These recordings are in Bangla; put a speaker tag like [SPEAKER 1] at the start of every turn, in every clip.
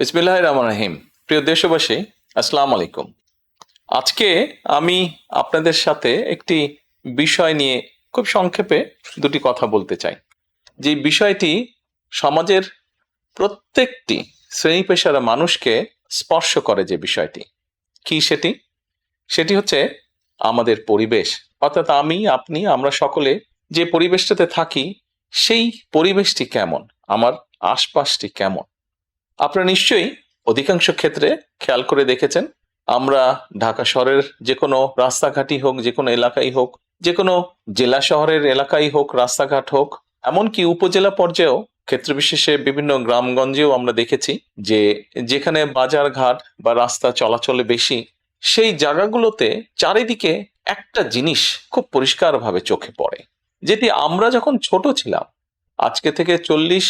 [SPEAKER 1] বিসমিল্লাহির রহমানির রহিম। প্রিয় দেশবাসী, আসসালামু আলাইকুম। আজকে আমি আপনাদের সাথে একটি বিষয় নিয়ে খুব সংক্ষেপে দুটি কথা বলতে চাই। যে বিষয়টি সমাজের প্রত্যেকটি শ্রেণী পেশার মানুষকে স্পর্শ করে। যে বিষয়টি কি সেটি সেটি হচ্ছে আমাদের পরিবেশ। অর্থাৎ আমি, আপনি, আমরা সকলে যে পরিবেশটাতে থাকি সেই পরিবেশটি কেমন, আমার আশপাশটি কেমন। আপনারা নিশ্চয়ই অধিকাংশ ক্ষেত্রে খেয়াল করে দেখেছেন, আমরা ঢাকা শহরের যে কোনো রাস্তাঘাটই হোক, যে কোনো এলাকাই হোক, যে কোনো জেলা শহরের এলাকাই হোক, রাস্তাঘাট হোক, এমনকি উপজেলা পর্যায়েও ক্ষেত্র বিশেষে বিভিন্ন গ্রামগঞ্জেও আমরা দেখেছি যে যেখানে বাজার ঘাট বা রাস্তা চলাচলে বেশি, সেই জায়গাগুলোতে চারিদিকে একটা জিনিস খুব পরিষ্কারভাবে চোখে পড়ে, যেটি আমরা যখন ছোট ছিলাম, আজকে থেকে 40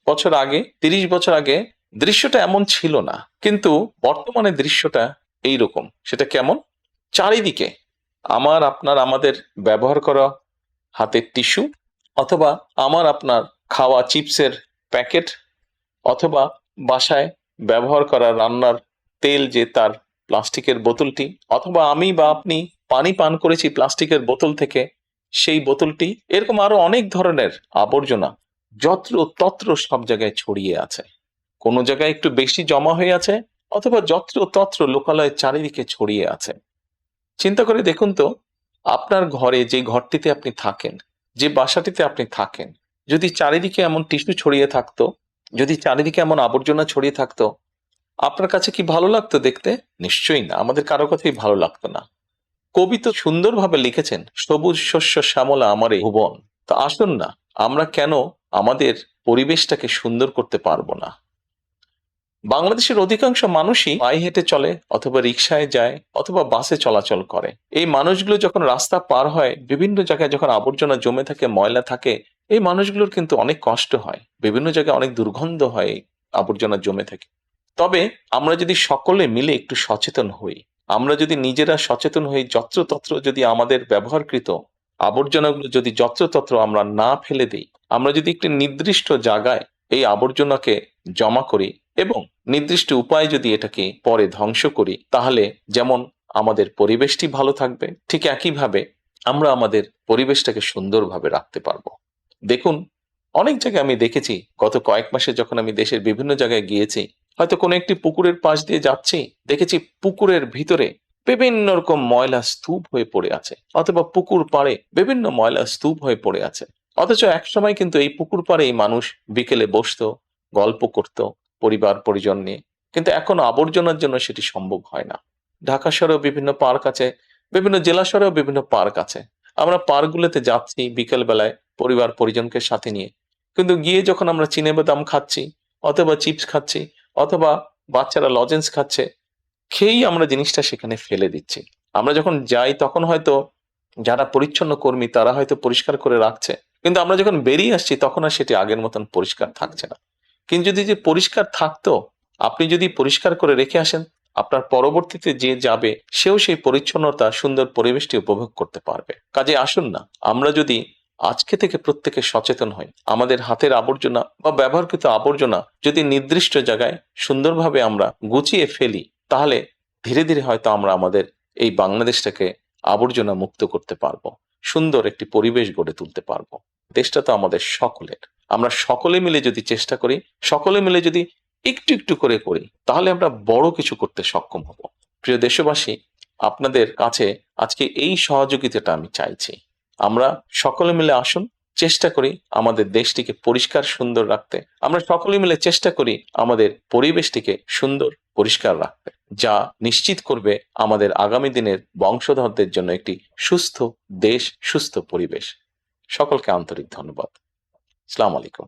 [SPEAKER 1] বছর আগে, 30 বছর আগে দৃশ্যটা এমন ছিল না, কিন্তু বর্তমানে দৃশ্যটা এইরকম। সেটা কেমন? চারিদিকে আমার, আপনার, আমাদের ব্যবহার করা হাতের টিস্যু, অথবা আমার আপনার খাওয়া চিপসের প্যাকেট, অথবা বাসায় ব্যবহার করা রান্নার তেল, যে তার প্লাস্টিকের বোতলটি, অথবা আমি বা আপনি পানি পান করেছি প্লাস্টিকের বোতল থেকে, সেই বোতলটি, এরকম আরো অনেক ধরনের আবর্জনা যত্র তত্র সব জায়গায় ছড়িয়ে আছে। কোনো জায়গায় একটু বেশি জমা হয়ে আছে, অথবা যত্র তত্র লোকালয়ে চারিদিকে ছড়িয়ে আছে। চিন্তা করে দেখুন তো, আপনার ঘরে, যে ঘরটিতে আপনি থাকেন, যে বাসাটিতে আপনি থাকেন, যদি চারিদিকে এমন টিস্যু ছড়িয়ে থাকতো, যদি চারিদিকে এমন আবর্জনা ছড়িয়ে থাকতো, আপনার কাছে কি ভালো লাগতো দেখতে? নিশ্চয়ই না, আমাদের কারো কথাই ভালো লাগতো না। কবি তো সুন্দরভাবে লিখেছেন, সবুজ শস্য শ্যামলা আমার এই ভুবন। তো আসুন না, আমরা কেন আমাদের পরিবেশটাকে সুন্দর করতে পারবো না? বাংলাদেশের অধিকাংশ মানুষই পায়ে হেঁটে চলে, অথবা রিকশায় যায়, অথবা বাসে চলাচল করে। এই মানুষগুলো যখন রাস্তা পার হয়, বিভিন্ন জায়গায় যখন আবর্জনা জমে থাকে, ময়লা থাকে, এই মানুষগুলোর কিন্তু অনেক কষ্ট হয়, বিভিন্ন জায়গায় অনেক দুর্গন্ধ হয় এই আবর্জনা জমে থাকে। তবে আমরা যদি সকলে মিলে একটু সচেতন হই, আমরা যদি নিজেরা সচেতন হই, যত্রতত্র যদি আমাদের ব্যবহারকৃত আবর্জনাগুলো যদি যত্রতত্র আমরা না ফেলে দিই, আমরা যদি একটি নির্দিষ্ট জায়গায় এই আবর্জনাকে জমা করি এবং নির্দিষ্ট উপায়ে যদি এটাকে পরে ধ্বংস করি, তাহলে যেমন আমাদের পরিবেশটি ভালো থাকবে, ঠিক একইভাবে আমরা আমাদের পরিবেশটাকে সুন্দরভাবে রাখতে পারবো। দেখুন, অনেক জায়গায় আমি দেখেছি, গত কয়েক মাসে যখন আমি দেশের বিভিন্ন জায়গায় গিয়েছি, হয়তো কোনো একটি পুকুরের পাশ দিয়ে যাচ্ছি, দেখেছি পুকুরের ভিতরে বিভিন্ন রকম ময়লা স্তূপ হয়ে পড়ে আছে, অথবা পুকুর পাড়ে বিভিন্ন ময়লা স্তূপ হয়ে পড়ে আছে। অথচ একসময় কিন্তু এই পুকুর পাড়েই মানুষ বিকেলে বসতো, গল্প করত পরিবার পরিজন নিয়ে, কিন্তু এখন আবর্জনার জন্য সেটি সম্ভব হয় না। ঢাকা শহরেও বিভিন্ন পার্ক আছে, বিভিন্ন জেলা শহরেও বিভিন্ন পার্ক আছে। আমরা পার্কগুলোতে যাচ্ছি বিকেল বেলায় পরিবার পরিজনকে সাথে নিয়ে, কিন্তু গিয়ে যখন আমরা চিনেবাদাম খাচ্ছি, অথবা চিপস খাচ্ছি, অথবা বাচ্চারা লজেন্স খাচ্ছে, খেয়েই আমরা জিনিসটা সেখানে ফেলে দিচ্ছি। আমরা যখন যাই তখন হয়তো যারা পরিচ্ছন্ন কর্মী তারা হয়তো পরিষ্কার করে রাখছে, কিন্তু আমরা যখন বেরিয়ে আসছি তখন আর সেটি আগের মতন পরিষ্কার থাকছে না। কিন্তু যদি যে পরিষ্কার থাকতো, আপনি যদি পরিষ্কার করে রেখে আসেন, আপনার পরবর্তীতে যে যাবে সেও সেই পরিচ্ছন্নতা, সুন্দর পরিবেশটি উপভোগ করতে পারবে। কাজে আসুন না, আমরা যদি আজকে থেকে প্রত্যেকে সচেতন হই, আমাদের হাতের আবর্জনা বা ব্যবহৃত আবর্জনা যদি নির্দিষ্ট জায়গায় সুন্দরভাবে আমরা গুছিয়ে ফেলি, তাহলে ধীরে ধীরে হয়তো আমরা আমাদের এই বাংলাদেশটাকে আবর্জনা মুক্ত করতে পারবো, সুন্দর একটি পরিবেশ গড়ে তুলতে পারবো। দেশটা তো আমাদের সকলের। আমরা সকলে মিলে যদি চেষ্টা করি, সকলে মিলে যদি একটু একটু করে করি, তাহলে আমরা বড় কিছু করতে সক্ষম হব। প্রিয় দেশবাসী, আপনাদের কাছে আজকে এই সহযোগিতাটা আমি চাইছি। আমরা সকলে মিলে আসুন, চেষ্টা করি আমাদের দেশটিকে পরিষ্কার সুন্দর রাখতে। আমরা সকলে মিলে চেষ্টা করি আমাদের পরিবেশটিকে সুন্দর পরিষ্কার রাখতে, যা নিশ্চিত করবে আমাদের আগামী দিনের বংশধরদের জন্য একটি সুস্থ দেশ, সুস্থ পরিবেশ। সকলকে আন্তরিক ধন্যবাদ। আসসালামু আলাইকুম।